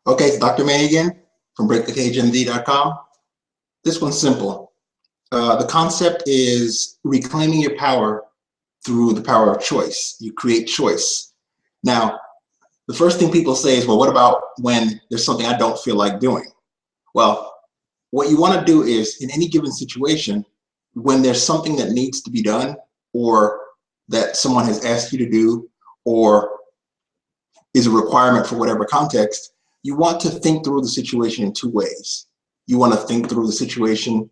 Okay, it's Dr. May again from breakthecagemd.com. This one's simple. The concept is reclaiming your power through the power of choice. You create choice. Now, the first thing people say is, well, what about when there's something I don't feel like doing? Well, what you want to do is, in any given situation, when there's something that needs to be done or that someone has asked you to do or is a requirement for whatever context, you want to think through the situation in two ways. You want to think through the situation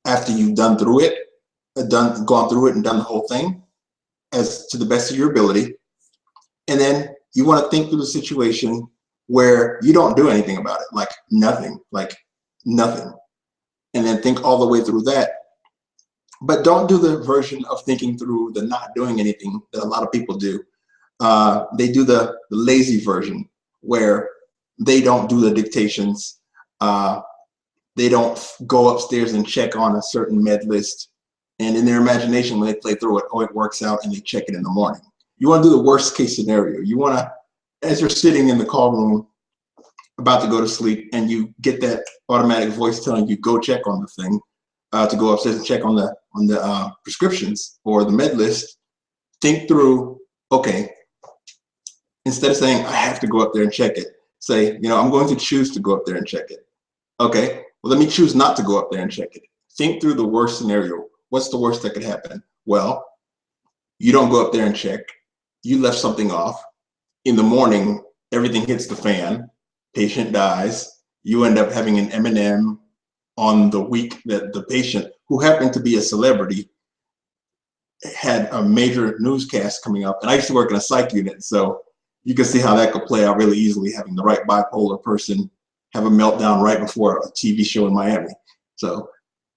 after you've gone through it and done the whole thing as to the best of your ability. And then you want to think through the situation where you don't do anything about it, like nothing. And then think all the way through that. But don't do the version of thinking through the not doing anything that a lot of people do. They do the lazy version where they don't do the dictations. They don't go upstairs and check on a certain med list. And in their imagination, when they play through it, oh, it works out, and they check it in the morning. You want to do the worst case scenario. You want to, as you're sitting in the call room about to go to sleep, and you get that automatic voice telling you, go check on the thing, to go upstairs and check on the prescriptions or the med list, think through, okay, instead of saying, I have to go up there and check it, say, I'm going to choose to go up there and check it. Okay, well, let me choose not to go up there and check it. Think through the worst scenario. What's the worst that could happen? Well, you don't go up there and check. You left something off. In the morning, everything hits the fan. Patient dies. You end up having an M&M on the week that the patient, who happened to be a celebrity, had a major newscast coming up. And I used to work in a psych unit, so you can see how that could play out really easily, having the right bipolar person have a meltdown right before a TV show in Miami. So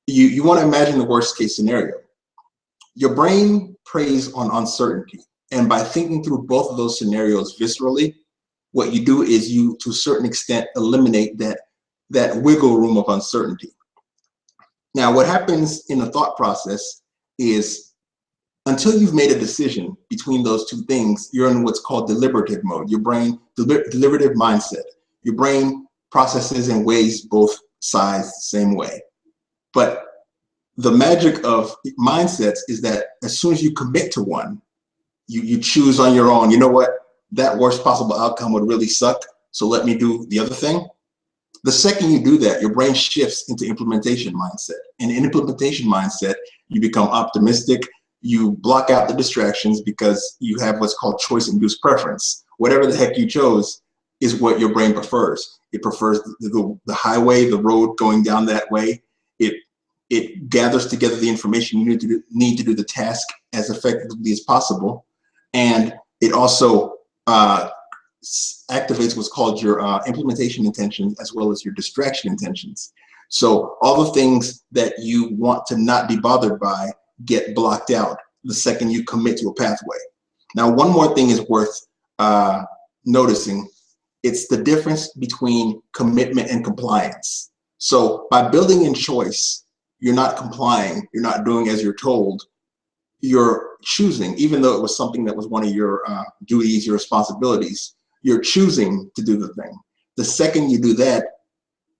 you want to imagine the worst case scenario. Your brain preys on uncertainty. And by thinking through both of those scenarios viscerally, what you do is you, to a certain extent, eliminate that wiggle room of uncertainty. Now, what happens in the thought process is, until you've made a decision between those two things, you're in what's called deliberative mode. Your brain, deliberative mindset. Your brain processes and weighs both sides the same way. But the magic of mindsets is that as soon as you commit to one, you choose on your own, you know what, that worst possible outcome would really suck, so let me do the other thing. The second you do that, your brain shifts into implementation mindset. And in implementation mindset, you become optimistic. You block out the distractions because you have what's called choice-induced preference. Whatever the heck you chose is what your brain prefers. It prefers the highway, the road going down that way. It gathers together the information you need to do the task as effectively as possible. And it also activates what's called your implementation intentions as well as your distraction intentions. So all the things that you want to not be bothered by get blocked out the second you commit to a pathway. Now, one more thing is worth noticing. It's the difference between commitment and compliance. So by building in choice, you're not complying, you're not doing as you're told, you're choosing, even though it was something that was one of your duties, your responsibilities, you're choosing to do the thing. The second you do that,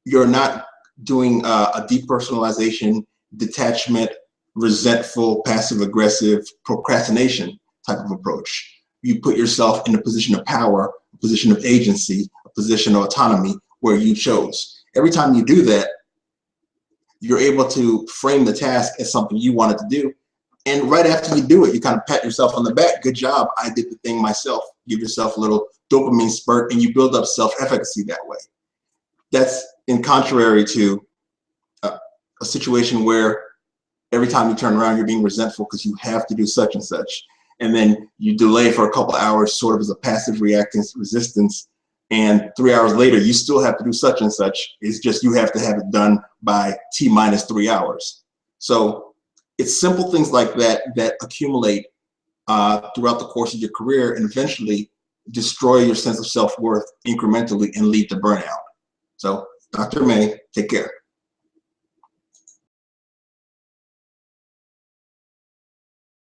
you're not doing a depersonalization, detachment, resentful, passive-aggressive, procrastination type of approach. You put yourself in a position of power, a position of agency, a position of autonomy where you chose. Every time you do that, you're able to frame the task as something you wanted to do. And right after you do it, you kind of pat yourself on the back. Good job, I did the thing myself. Give yourself a little dopamine spurt, and you build up self-efficacy that way. That's in contrary to a situation where every time you turn around, you're being resentful because you have to do such and such. And then you delay for a couple of hours sort of as a passive reactance resistance. And 3 hours later, you still have to do such and such. It's just you have to have it done by T-3 hours. So it's simple things like that that accumulate throughout the course of your career and eventually destroy your sense of self-worth incrementally and lead to burnout. So Dr. May, take care.